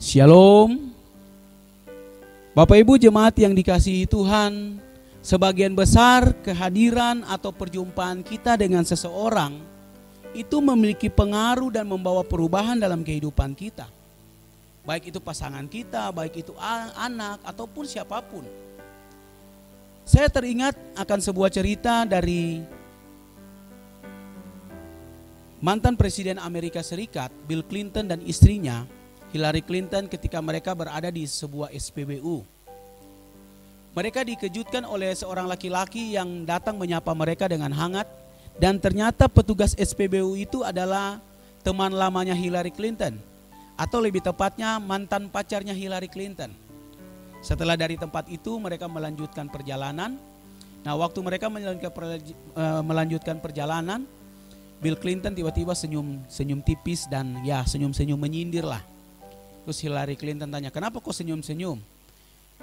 Shalom. Bapak Ibu jemaat yang dikasihi Tuhan, sebagian besar kehadiran atau perjumpaan kita dengan seseorang itu memiliki pengaruh dan membawa perubahan dalam kehidupan kita. Baik itu pasangan kita, baik itu anak ataupun siapapun. Saya teringat akan sebuah cerita dari mantan Presiden Amerika Serikat, Bill Clinton dan istrinya, Hillary Clinton, ketika mereka berada di sebuah SPBU. Mereka dikejutkan oleh seorang laki-laki yang datang menyapa mereka dengan hangat, dan ternyata petugas SPBU itu adalah teman lamanya Hillary Clinton, atau lebih tepatnya mantan pacarnya Hillary Clinton. Setelah dari tempat itu mereka melanjutkan perjalanan. Nah, waktu mereka melanjutkan perjalanan, Bill Clinton tiba-tiba senyum tipis dan ya senyum-senyum menyindir lah. Terus Hillary Clinton tanya, kenapa kok senyum-senyum?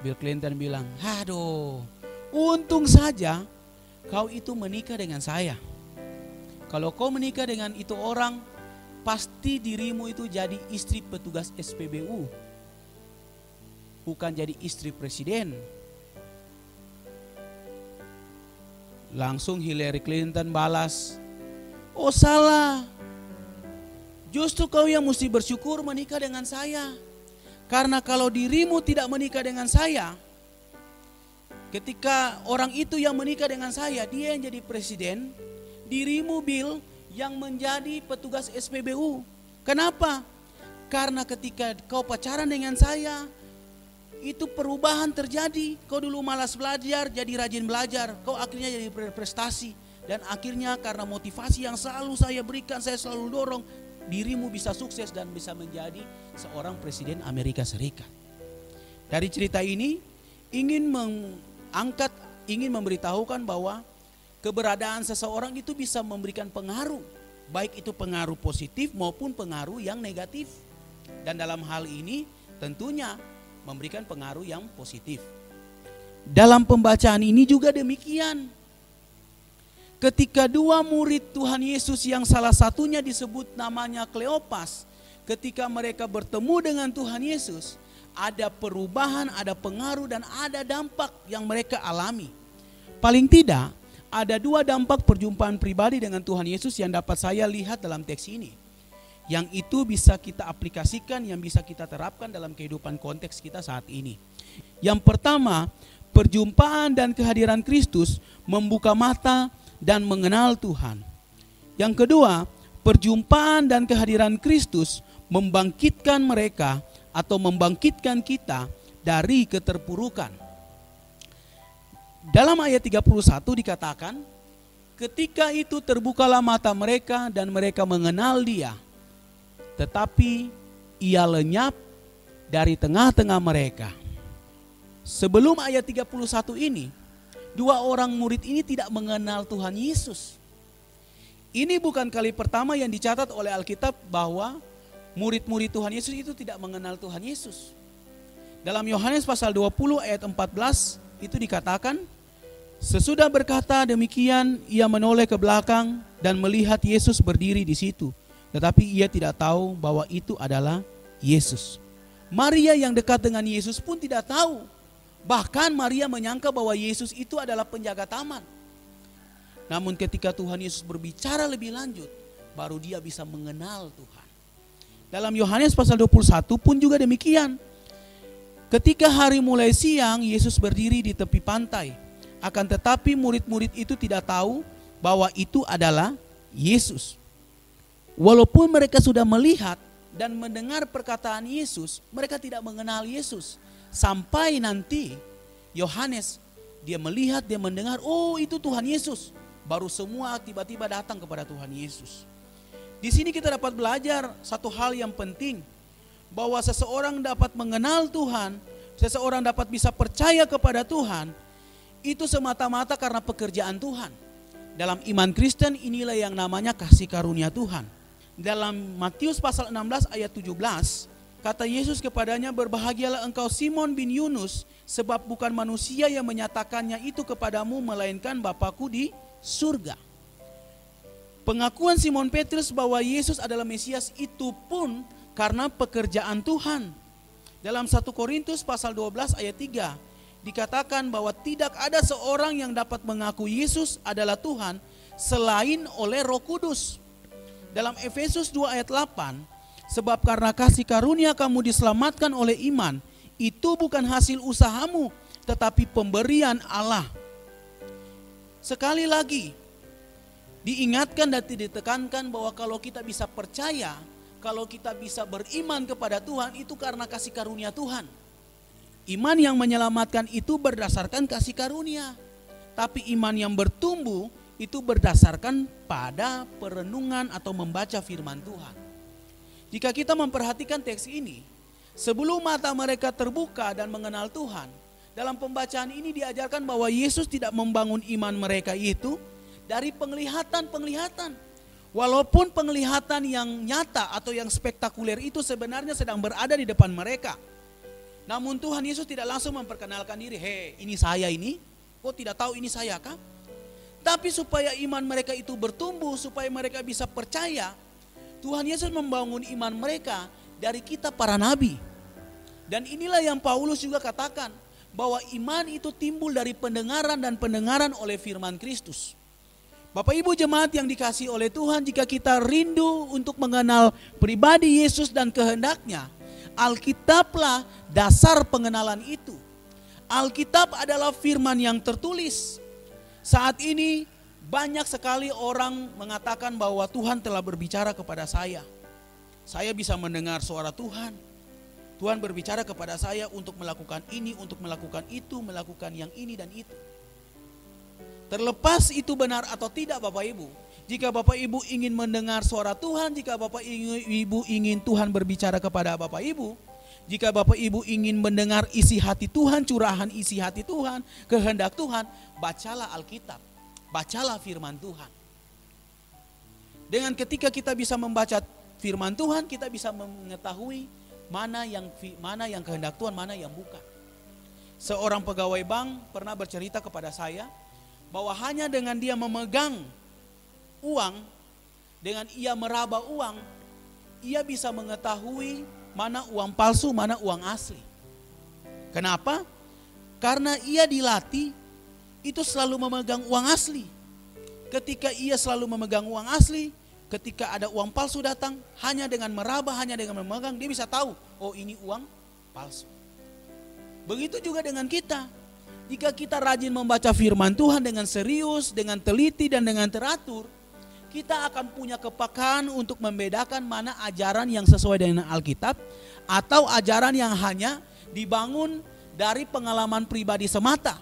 Bill Clinton bilang, aduh, untung saja kau itu menikah dengan saya. Kalau kau menikah dengan itu orang, pasti dirimu itu jadi istri petugas SPBU, bukan jadi istri presiden. Langsung Hillary Clinton balas, oh salah. Justru kau yang mesti bersyukur menikah dengan saya. Karena kalau dirimu tidak menikah dengan saya, ketika orang itu yang menikah dengan saya, dia yang jadi presiden, dirimu Bill yang menjadi petugas SPBU. Kenapa? Karena ketika kau pacaran dengan saya, itu perubahan terjadi. Kau dulu malas belajar, jadi rajin belajar. Kau akhirnya jadi berprestasi. Dan akhirnya karena motivasi yang selalu saya berikan, saya selalu dorong, dirimu bisa sukses dan bisa menjadi seorang presiden Amerika Serikat. Dari cerita ini ingin memberitahukan bahwa keberadaan seseorang itu bisa memberikan pengaruh, baik itu pengaruh positif maupun pengaruh yang negatif. Dan dalam hal ini tentunya memberikan pengaruh yang positif. Dalam pembacaan ini juga demikian. Ketika dua murid Tuhan Yesus yang salah satunya disebut namanya Kleopas, ketika mereka bertemu dengan Tuhan Yesus, ada perubahan, ada pengaruh dan ada dampak yang mereka alami. Paling tidak ada dua dampak perjumpaan pribadi dengan Tuhan Yesus yang dapat saya lihat dalam teks ini. Yang itu bisa kita aplikasikan, yang bisa kita terapkan dalam kehidupan konteks kita saat ini. Yang pertama, perjumpaan dan kehadiran Kristus membuka mata dan mengenal Tuhan. Yang kedua, perjumpaan dan kehadiran Kristus membangkitkan mereka atau membangkitkan kita dari keterpurukan. Dalam ayat 31 dikatakan, ketika itu terbukalah mata mereka dan mereka mengenal Dia, tetapi Ia lenyap dari tengah-tengah mereka. Sebelum ayat 31 ini, dua orang murid ini tidak mengenal Tuhan Yesus. Ini bukan kali pertama yang dicatat oleh Alkitab bahwa murid-murid Tuhan Yesus itu tidak mengenal Tuhan Yesus. Dalam Yohanes pasal 20 ayat 14 itu dikatakan, sesudah berkata demikian ia menoleh ke belakang dan melihat Yesus berdiri di situ. Tetapi ia tidak tahu bahwa itu adalah Yesus. Maria yang dekat dengan Yesus pun tidak tahu. Bahkan Maria menyangka bahwa Yesus itu adalah penjaga taman. Namun ketika Tuhan Yesus berbicara lebih lanjut, baru dia bisa mengenal Tuhan. Dalam Yohanes pasal 21 pun juga demikian. Ketika hari mulai siang, Yesus berdiri di tepi pantai. Akan tetapi murid-murid itu tidak tahu bahwa itu adalah Yesus. Walaupun mereka sudah melihat dan mendengar perkataan Yesus, mereka tidak mengenal Yesus. Sampai nanti Yohanes dia melihat, dia mendengar, oh itu Tuhan Yesus. Baru semua tiba-tiba datang kepada Tuhan Yesus. Di sini kita dapat belajar satu hal yang penting, bahwa seseorang dapat mengenal Tuhan, seseorang dapat bisa percaya kepada Tuhan, itu semata-mata karena pekerjaan Tuhan. Dalam iman Kristen inilah yang namanya kasih karunia Tuhan. Dalam Matius pasal 16 ayat 17, kata Yesus kepadanya, berbahagialah engkau Simon bin Yunus, sebab bukan manusia yang menyatakannya itu kepadamu, melainkan Bapa-Ku di surga. Pengakuan Simon Petrus bahwa Yesus adalah Mesias itu pun karena pekerjaan Tuhan. Dalam 1 Korintus pasal 12 ayat 3 dikatakan bahwa tidak ada seorang yang dapat mengaku Yesus adalah Tuhan selain oleh Roh Kudus. Dalam Efesus 2 ayat 8, sebab karena kasih karunia kamu diselamatkan oleh iman, itu bukan hasil usahamu, tetapi pemberian Allah. Sekali lagi, diingatkan dan ditekankan bahwa kalau kita bisa percaya, kalau kita bisa beriman kepada Tuhan, itu karena kasih karunia Tuhan. Iman yang menyelamatkan itu berdasarkan kasih karunia. Tapi iman yang bertumbuh itu berdasarkan pada perenungan atau membaca firman Tuhan. Jika kita memperhatikan teks ini, sebelum mata mereka terbuka dan mengenal Tuhan, dalam pembacaan ini diajarkan bahwa Yesus tidak membangun iman mereka itu dari penglihatan-penglihatan. Walaupun penglihatan yang nyata atau yang spektakuler itu sebenarnya sedang berada di depan mereka. Namun Tuhan Yesus tidak langsung memperkenalkan diri, "Hei, ini saya ini, kok tidak tahu ini saya kah?" Tapi supaya iman mereka itu bertumbuh, supaya mereka bisa percaya, Tuhan Yesus membangun iman mereka dari kita para nabi. Dan inilah yang Paulus juga katakan, bahwa iman itu timbul dari pendengaran dan pendengaran oleh firman Kristus. Bapak Ibu jemaat yang dikasihi oleh Tuhan, jika kita rindu untuk mengenal pribadi Yesus dan kehendaknya, Alkitablah dasar pengenalan itu. Alkitab adalah firman yang tertulis. Saat ini banyak sekali orang mengatakan bahwa Tuhan telah berbicara kepada saya. Saya bisa mendengar suara Tuhan. Tuhan berbicara kepada saya untuk melakukan ini, untuk melakukan itu, melakukan yang ini dan itu. Terlepas itu benar atau tidak Bapak Ibu, jika Bapak Ibu ingin mendengar suara Tuhan, jika Bapak Ibu ingin Tuhan berbicara kepada Bapak Ibu, jika Bapak Ibu ingin mendengar isi hati Tuhan, curahan isi hati Tuhan, kehendak Tuhan, bacalah Alkitab, bacalah firman Tuhan. Dengan ketika kita bisa membaca firman Tuhan, kita bisa mengetahui mana yang kehendak Tuhan, mana yang bukan. Seorang pegawai bank pernah bercerita kepada saya bahwa hanya dengan dia memegang uang, dengan ia meraba uang, ia bisa mengetahui mana uang palsu, mana uang asli. Kenapa? Karena ia dilatih itu selalu memegang uang asli. Ketika ia selalu memegang uang asli, ketika ada uang palsu datang, hanya dengan meraba, hanya dengan memegang, dia bisa tahu, oh ini uang palsu. Begitu juga dengan kita. Jika kita rajin membaca firman Tuhan dengan serius, dengan teliti dan dengan teratur, kita akan punya kepekaan untuk membedakan mana ajaran yang sesuai dengan Alkitab atau ajaran yang hanya dibangun dari pengalaman pribadi semata.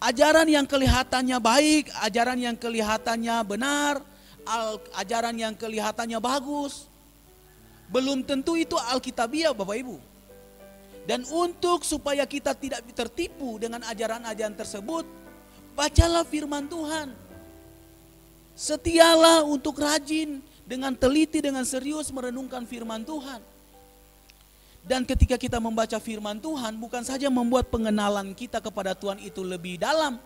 Ajaran yang kelihatannya baik, ajaran yang kelihatannya benar, ajaran yang kelihatannya bagus, belum tentu itu Alkitabiah Bapak Ibu. Dan untuk supaya kita tidak tertipu dengan ajaran-ajaran tersebut, bacalah firman Tuhan. Setialah untuk rajin dengan teliti, dengan serius merenungkan firman Tuhan. Dan ketika kita membaca firman Tuhan, bukan saja membuat pengenalan kita kepada Tuhan itu lebih dalam,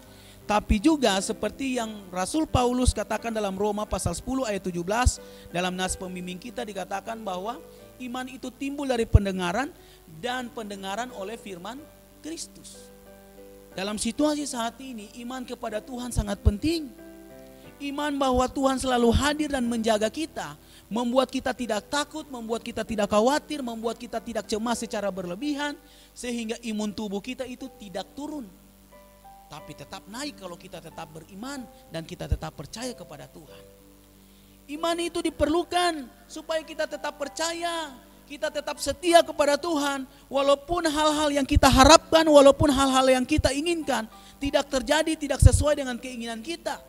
tapi juga seperti yang Rasul Paulus katakan dalam Roma pasal 10 ayat 17, dalam nas pembimbing kita dikatakan bahwa iman itu timbul dari pendengaran dan pendengaran oleh firman Kristus. Dalam situasi saat ini, iman kepada Tuhan sangat penting. Iman bahwa Tuhan selalu hadir dan menjaga kita, membuat kita tidak takut, membuat kita tidak khawatir, membuat kita tidak cemas secara berlebihan, sehingga imun tubuh kita itu tidak turun, tapi tetap naik kalau kita tetap beriman dan kita tetap percaya kepada Tuhan. Iman itu diperlukan supaya kita tetap percaya, kita tetap setia kepada Tuhan, walaupun hal-hal yang kita harapkan, walaupun hal-hal yang kita inginkan tidak terjadi, tidak sesuai dengan keinginan kita.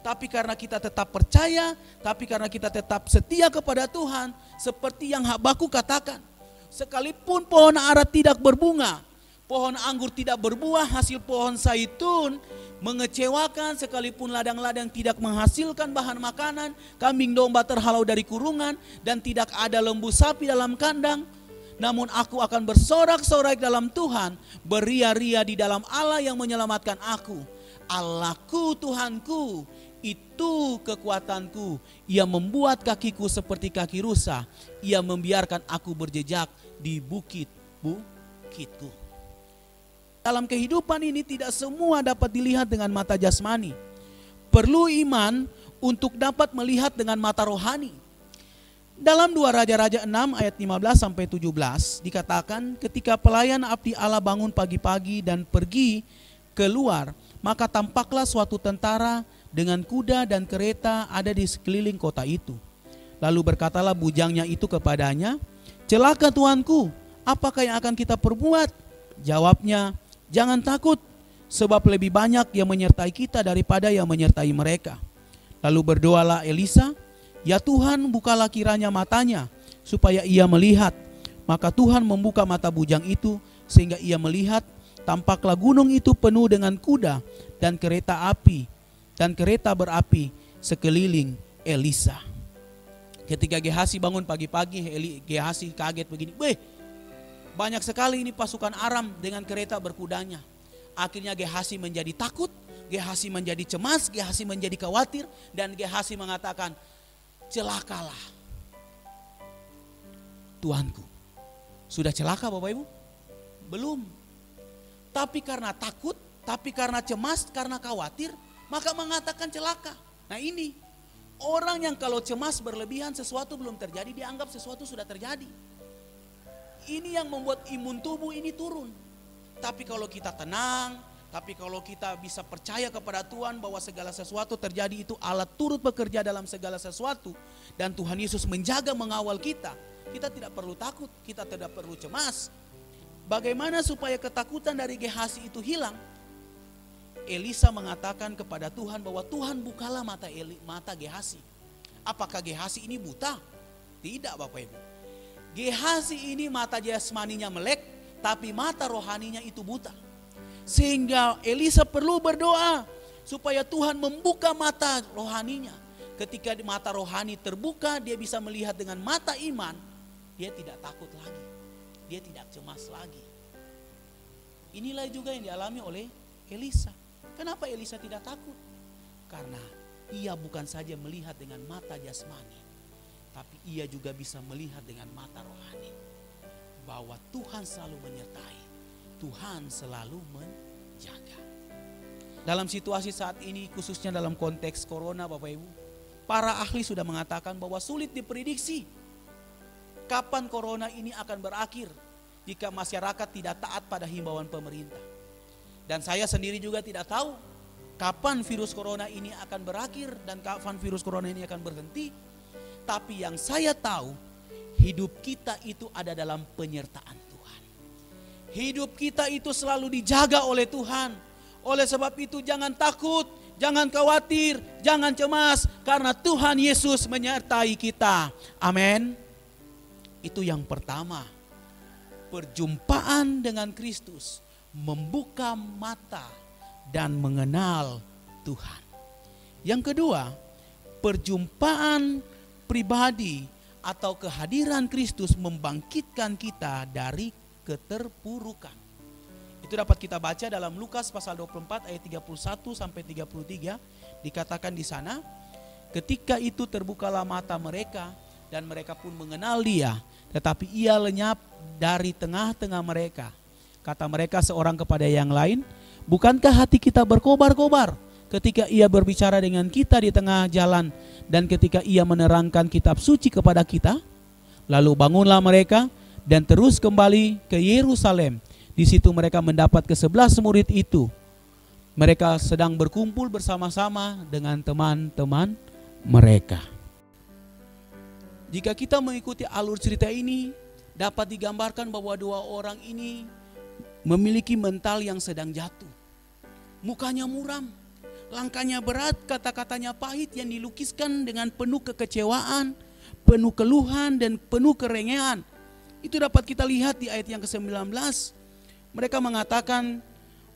Tapi karena kita tetap percaya, tapi karena kita tetap setia kepada Tuhan, seperti yang Habakuk katakan, sekalipun pohon ara tidak berbunga, pohon anggur tidak berbuah, hasil pohon zaitun mengecewakan, sekalipun ladang-ladang tidak menghasilkan bahan makanan, kambing domba terhalau dari kurungan, dan tidak ada lembu sapi dalam kandang, namun aku akan bersorak-sorai dalam Tuhan, beria-ria di dalam Allah yang menyelamatkan aku. Allahku, Tuhanku, Itu kekuatanku. Ia membuat kakiku seperti kaki rusa. Ia membiarkan aku berjejak di bukit-bukitku. Dalam kehidupan ini tidak semua dapat dilihat dengan mata jasmani. Perlu iman untuk dapat melihat dengan mata rohani. Dalam 2 Raja-Raja 6 ayat 15 sampai 17 dikatakan, ketika pelayan abdi Allah bangun pagi-pagi dan pergi keluar, maka tampaklah suatu tentara dengan kuda dan kereta ada di sekeliling kota itu. Lalu berkatalah bujangnya itu kepadanya, "Celaka tuanku, apakah yang akan kita perbuat?" Jawabnya, "Jangan takut, sebab lebih banyak yang menyertai kita daripada yang menyertai mereka." Lalu berdoalah Elisa, "Ya Tuhan, bukalah kiranya matanya, supaya ia melihat." Maka Tuhan membuka mata bujang itu, sehingga ia melihat. Tampaklah gunung itu penuh dengan kuda dan kereta berapi sekeliling Elisa. Ketika Gehazi bangun pagi-pagi, Gehazi kaget begini, "Weh, banyak sekali ini pasukan Aram dengan kereta berkudanya." Akhirnya Gehazi menjadi takut, Gehazi menjadi cemas, Gehazi menjadi khawatir, dan Gehazi mengatakan, "Celakalah tuanku." Sudah celaka Bapak Ibu? Belum. Tapi karena takut, tapi karena cemas, karena khawatir, maka mengatakan celaka. Nah ini, orang yang kalau cemas berlebihan sesuatu belum terjadi, dianggap sesuatu sudah terjadi. Ini yang membuat imun tubuh ini turun. Tapi kalau kita tenang, tapi kalau kita bisa percaya kepada Tuhan bahwa segala sesuatu terjadi itu Allah turut bekerja dalam segala sesuatu. Dan Tuhan Yesus menjaga mengawal kita. Kita tidak perlu takut, kita tidak perlu cemas. Bagaimana supaya ketakutan dari Gehazi itu hilang? Elisa mengatakan kepada Tuhan bahwa Tuhan bukalah mata Gehazi. Apakah Gehazi ini buta? Tidak Bapak Ibu. Gehazi ini mata jasmaninya melek, tapi mata rohaninya itu buta. Sehingga Elisa perlu berdoa supaya Tuhan membuka mata rohaninya. Ketika mata rohani terbuka, dia bisa melihat dengan mata iman. Dia tidak takut lagi. Dia tidak cemas lagi. Inilah juga yang dialami oleh Elisa. Kenapa Elisa tidak takut? Karena ia bukan saja melihat dengan mata jasmani, tapi ia juga bisa melihat dengan mata rohani. Bahwa Tuhan selalu menyertai, Tuhan selalu menjaga. Dalam situasi saat ini, khususnya dalam konteks corona Bapak Ibu, para ahli sudah mengatakan bahwa sulit diprediksi kapan corona ini akan berakhir jika masyarakat tidak taat pada himbauan pemerintah. Dan saya sendiri juga tidak tahu kapan virus corona ini akan berakhir dan kapan virus corona ini akan berhenti. Tapi yang saya tahu, hidup kita itu ada dalam penyertaan Tuhan. Hidup kita itu selalu dijaga oleh Tuhan. Oleh sebab itu jangan takut, jangan khawatir, jangan cemas, karena Tuhan Yesus menyertai kita. Amin. Itu yang pertama, perjumpaan dengan Kristus membuka mata dan mengenal Tuhan. Yang kedua, perjumpaan pribadi atau kehadiran Kristus membangkitkan kita dari keterpurukan. Itu dapat kita baca dalam Lukas pasal 24 ayat 31 sampai 33. Dikatakan di sana, ketika itu terbukalah mata mereka dan mereka pun mengenal Dia. Tetapi ia lenyap dari tengah-tengah mereka. Kata mereka seorang kepada yang lain, "Bukankah hati kita berkobar-kobar ketika ia berbicara dengan kita di tengah jalan dan ketika ia menerangkan kitab suci kepada kita?" Lalu bangunlah mereka dan terus kembali ke Yerusalem. Di situ mereka mendapat ke-11 murid itu. Mereka sedang berkumpul bersama-sama dengan teman-teman mereka. Jika kita mengikuti alur cerita ini, dapat digambarkan bahwa dua orang ini memiliki mental yang sedang jatuh. Mukanya muram, langkahnya berat, kata-katanya pahit yang dilukiskan dengan penuh kekecewaan, penuh keluhan dan penuh kerengehan. Itu dapat kita lihat di ayat yang ke-19. Mereka mengatakan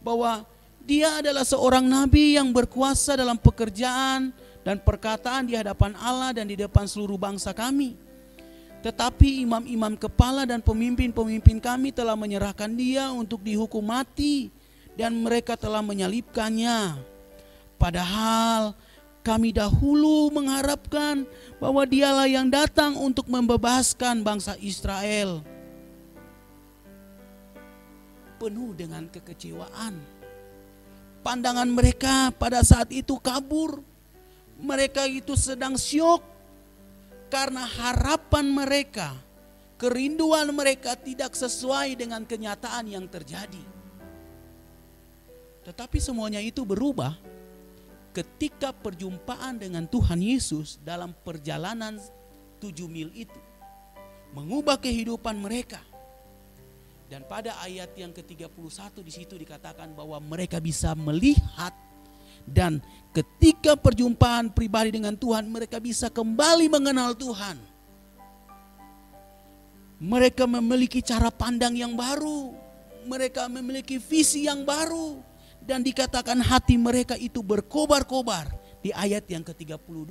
bahwa dia adalah seorang nabi yang berkuasa dalam pekerjaan dan perkataan di hadapan Allah dan di depan seluruh bangsa kami. Tetapi imam-imam kepala dan pemimpin-pemimpin kami telah menyerahkan dia untuk dihukum mati dan mereka telah menyalibkannya. Padahal Kami dahulu mengharapkan bahwa Dialah yang datang untuk membebaskan bangsa Israel. Penuh dengan kekecewaan. Pandangan mereka pada saat itu kabur. Mereka itu sedang syok karena harapan mereka, kerinduan mereka tidak sesuai dengan kenyataan yang terjadi. Tetapi semuanya itu berubah ketika perjumpaan dengan Tuhan Yesus dalam perjalanan 7 mil itu. Mengubah kehidupan mereka. Dan pada ayat yang ke-31 di situ dikatakan bahwa mereka bisa melihat, dan ketika perjumpaan pribadi dengan Tuhan mereka bisa kembali mengenal Tuhan. Mereka memiliki cara pandang yang baru, mereka memiliki visi yang baru, dan dikatakan hati mereka itu berkobar-kobar di ayat yang ke-32.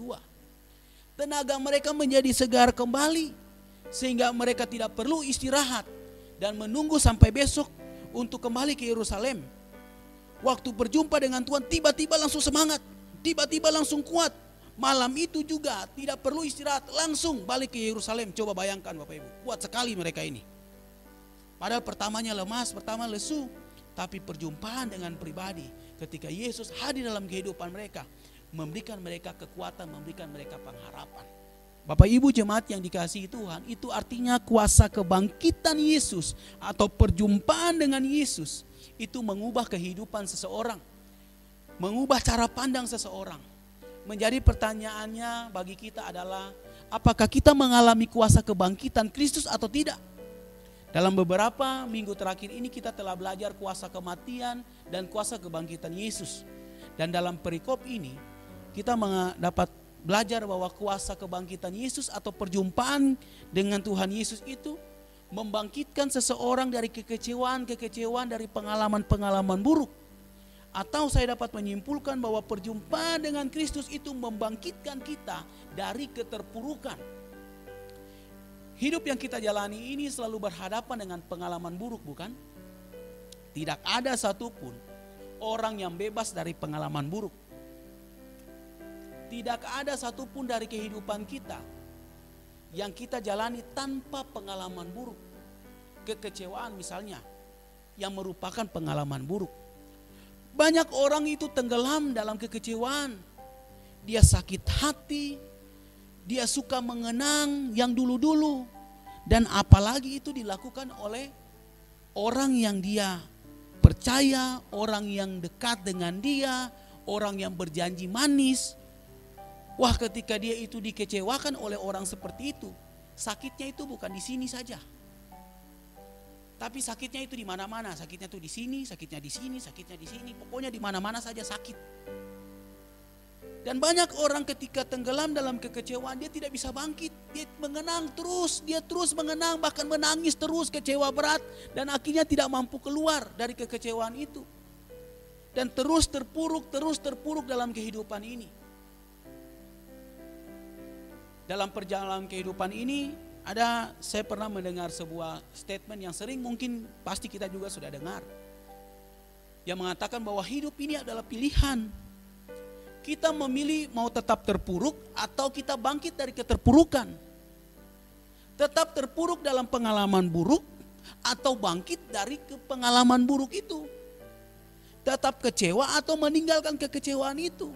Tenaga mereka menjadi segar kembali sehingga mereka tidak perlu istirahat dan menunggu sampai besok untuk kembali ke Yerusalem. Waktu berjumpa dengan Tuhan tiba-tiba langsung semangat, tiba-tiba langsung kuat. Malam itu juga tidak perlu istirahat, langsung balik ke Yerusalem. Coba bayangkan Bapak Ibu, kuat sekali mereka ini. Padahal pertamanya lemas, pertama lesu, tapi perjumpaan dengan pribadi ketika Yesus hadir dalam kehidupan mereka, memberikan mereka kekuatan, memberikan mereka pengharapan. Bapak Ibu jemaat yang dikasihi Tuhan, itu artinya kuasa kebangkitan Yesus atau perjumpaan dengan Yesus itu mengubah kehidupan seseorang, mengubah cara pandang seseorang. Menjadi pertanyaannya bagi kita adalah, apakah kita mengalami kuasa kebangkitan Kristus atau tidak? Dalam beberapa minggu terakhir ini kita telah belajar kuasa kematian dan kuasa kebangkitan Yesus. Dan dalam perikop ini kita dapat belajar bahwa kuasa kebangkitan Yesus atau perjumpaan dengan Tuhan Yesus itu membangkitkan seseorang dari kekecewaan dari pengalaman-pengalaman buruk. Atau saya dapat menyimpulkan bahwa perjumpaan dengan Kristus itu membangkitkan kita dari keterpurukan. Hidup yang kita jalani ini selalu berhadapan dengan pengalaman buruk, bukan? Tidak ada satupun orang yang bebas dari pengalaman buruk. Tidak ada satupun dari kehidupan kita yang kita jalani tanpa pengalaman buruk. Kekecewaan misalnya, yang merupakan pengalaman buruk. Banyak orang itu tenggelam dalam kekecewaan. Dia sakit hati, dia suka mengenang yang dulu-dulu. Dan apalagi itu dilakukan oleh orang yang dia percaya, orang yang dekat dengan dia, orang yang berjanji manis. Wah, ketika dia itu dikecewakan oleh orang seperti itu, sakitnya itu bukan di sini saja. Tapi sakitnya itu di mana-mana, sakitnya itu di sini, sakitnya di sini, sakitnya di sini, pokoknya di mana-mana saja sakit. Dan banyak orang ketika tenggelam dalam kekecewaan, dia tidak bisa bangkit, dia mengenang terus, dia terus mengenang, bahkan menangis terus, kecewa berat, dan akhirnya tidak mampu keluar dari kekecewaan itu. Dan terus terpuruk dalam kehidupan ini. Dalam perjalanan kehidupan ini saya pernah mendengar sebuah statement yang sering mungkin pasti kita juga sudah dengar. Yang mengatakan bahwa hidup ini adalah pilihan. Kita memilih mau tetap terpuruk atau kita bangkit dari keterpurukan. Tetap terpuruk dalam pengalaman buruk atau bangkit dari pengalaman buruk itu. Tetap kecewa atau meninggalkan kekecewaan itu.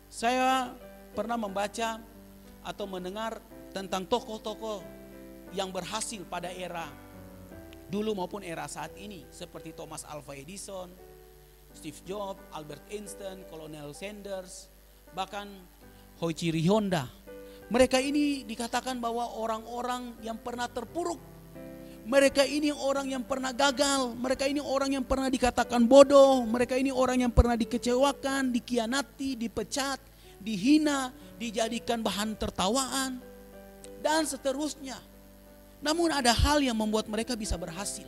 Saya pernah membaca atau mendengar tentang tokoh-tokoh yang berhasil pada era dulu maupun era saat ini, seperti Thomas Alva Edison, Steve Jobs, Albert Einstein, Colonel Sanders, bahkan Hoichiro Honda. Mereka ini dikatakan bahwa orang-orang yang pernah terpuruk. Mereka ini orang yang pernah gagal, mereka ini orang yang pernah dikatakan bodoh, mereka ini orang yang pernah dikecewakan, dikhianati, dipecat, dihina, dijadikan bahan tertawaan, dan seterusnya. Namun ada hal yang membuat mereka bisa berhasil.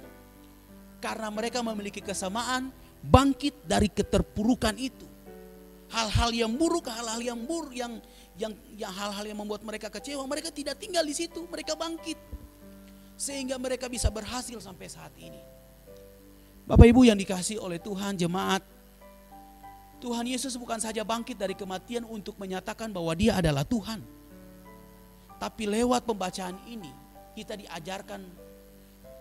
Karena mereka memiliki kesamaan bangkit dari keterpurukan itu. Hal-hal yang buruk, hal-hal yang membuat mereka kecewa, mereka tidak tinggal di situ, mereka bangkit. Sehingga mereka bisa berhasil sampai saat ini. Bapak Ibu yang dikasihi oleh Tuhan, jemaat, Tuhan Yesus bukan saja bangkit dari kematian untuk menyatakan bahwa Dia adalah Tuhan. Tapi lewat pembacaan ini kita diajarkan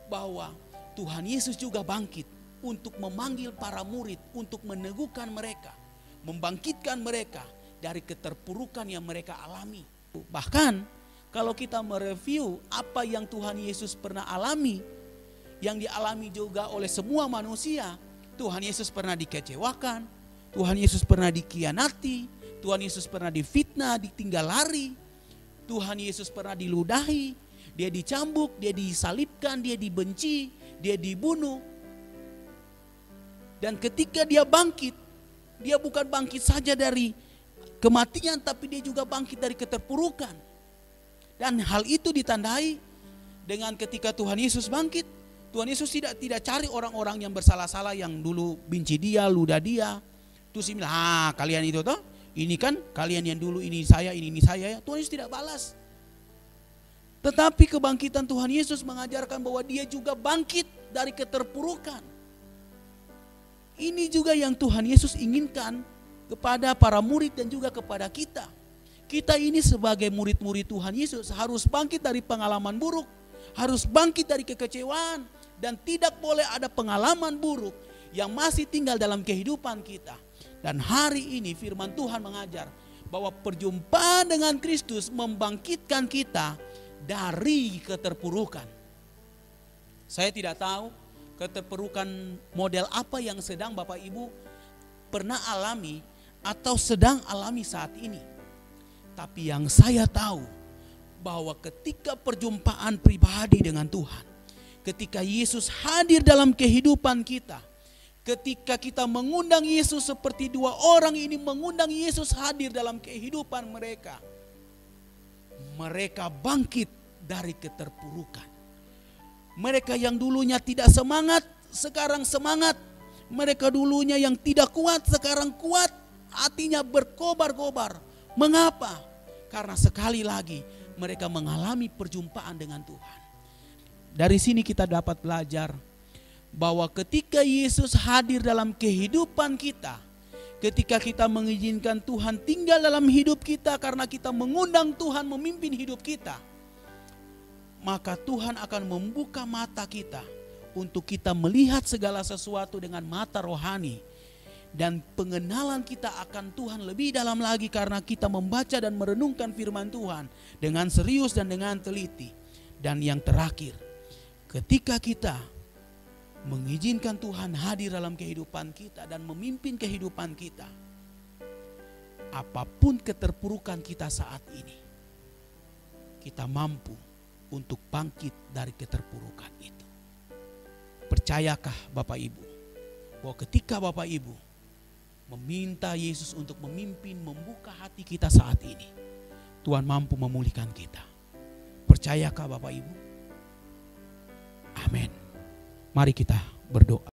bahwa Tuhan Yesus juga bangkit untuk memanggil para murid, untuk meneguhkan mereka, membangkitkan mereka dari keterpurukan yang mereka alami. Bahkan kalau kita mereview apa yang Tuhan Yesus pernah alami, yang dialami juga oleh semua manusia, Tuhan Yesus pernah dikecewakan, Tuhan Yesus pernah dikhianati, Tuhan Yesus pernah difitnah, ditinggal lari, Tuhan Yesus pernah diludahi, Dia dicambuk, Dia disalibkan, Dia dibenci, Dia dibunuh. Dan ketika Dia bangkit, Dia bukan bangkit saja dari kematian, tapi Dia juga bangkit dari keterpurukan. Dan hal itu ditandai dengan ketika Tuhan Yesus bangkit, Tuhan Yesus tidak cari orang-orang yang bersalah-salah yang dulu benci Dia, ludah Dia. Terus Dia bilang, kalian itu toh, ini kan kalian yang dulu ini saya ya. Tuhan Yesus tidak balas. Tetapi kebangkitan Tuhan Yesus mengajarkan bahwa Dia juga bangkit dari keterpurukan. Ini juga yang Tuhan Yesus inginkan kepada para murid dan juga kepada kita. Kita ini sebagai murid-murid Tuhan Yesus harus bangkit dari pengalaman buruk, harus bangkit dari kekecewaan, dan tidak boleh ada pengalaman buruk yang masih tinggal dalam kehidupan kita. Dan hari ini firman Tuhan mengajar bahwa perjumpaan dengan Kristus membangkitkan kita dari keterpurukan. Saya tidak tahu keterpurukan model apa yang sedang Bapak Ibu pernah alami atau sedang alami saat ini. Tapi yang saya tahu bahwa ketika perjumpaan pribadi dengan Tuhan, ketika Yesus hadir dalam kehidupan kita, ketika kita mengundang Yesus seperti dua orang ini mengundang Yesus hadir dalam kehidupan mereka, mereka bangkit dari keterpurukan. Mereka yang dulunya tidak semangat, sekarang semangat. Mereka dulunya yang tidak kuat, sekarang kuat. Hatinya berkobar-kobar. Mengapa? Karena sekali lagi mereka mengalami perjumpaan dengan Tuhan. Dari sini kita dapat belajar bahwa ketika Yesus hadir dalam kehidupan kita, ketika kita mengizinkan Tuhan tinggal dalam hidup kita karena kita mengundang Tuhan memimpin hidup kita, maka Tuhan akan membuka mata kita untuk kita melihat segala sesuatu dengan mata rohani. Dan pengenalan kita akan Tuhan lebih dalam lagi karena kita membaca dan merenungkan firman Tuhan dengan serius dan dengan teliti. Dan yang terakhir, ketika kita mengizinkan Tuhan hadir dalam kehidupan kita dan memimpin kehidupan kita, apapun keterpurukan kita saat ini, kita mampu untuk bangkit dari keterpurukan itu. Percayakah Bapak Ibu bahwa ketika Bapak Ibu meminta Yesus untuk memimpin, membuka hati kita saat ini, Tuhan mampu memulihkan kita? Percayakah Bapak Ibu? Amin. Mari kita berdoa.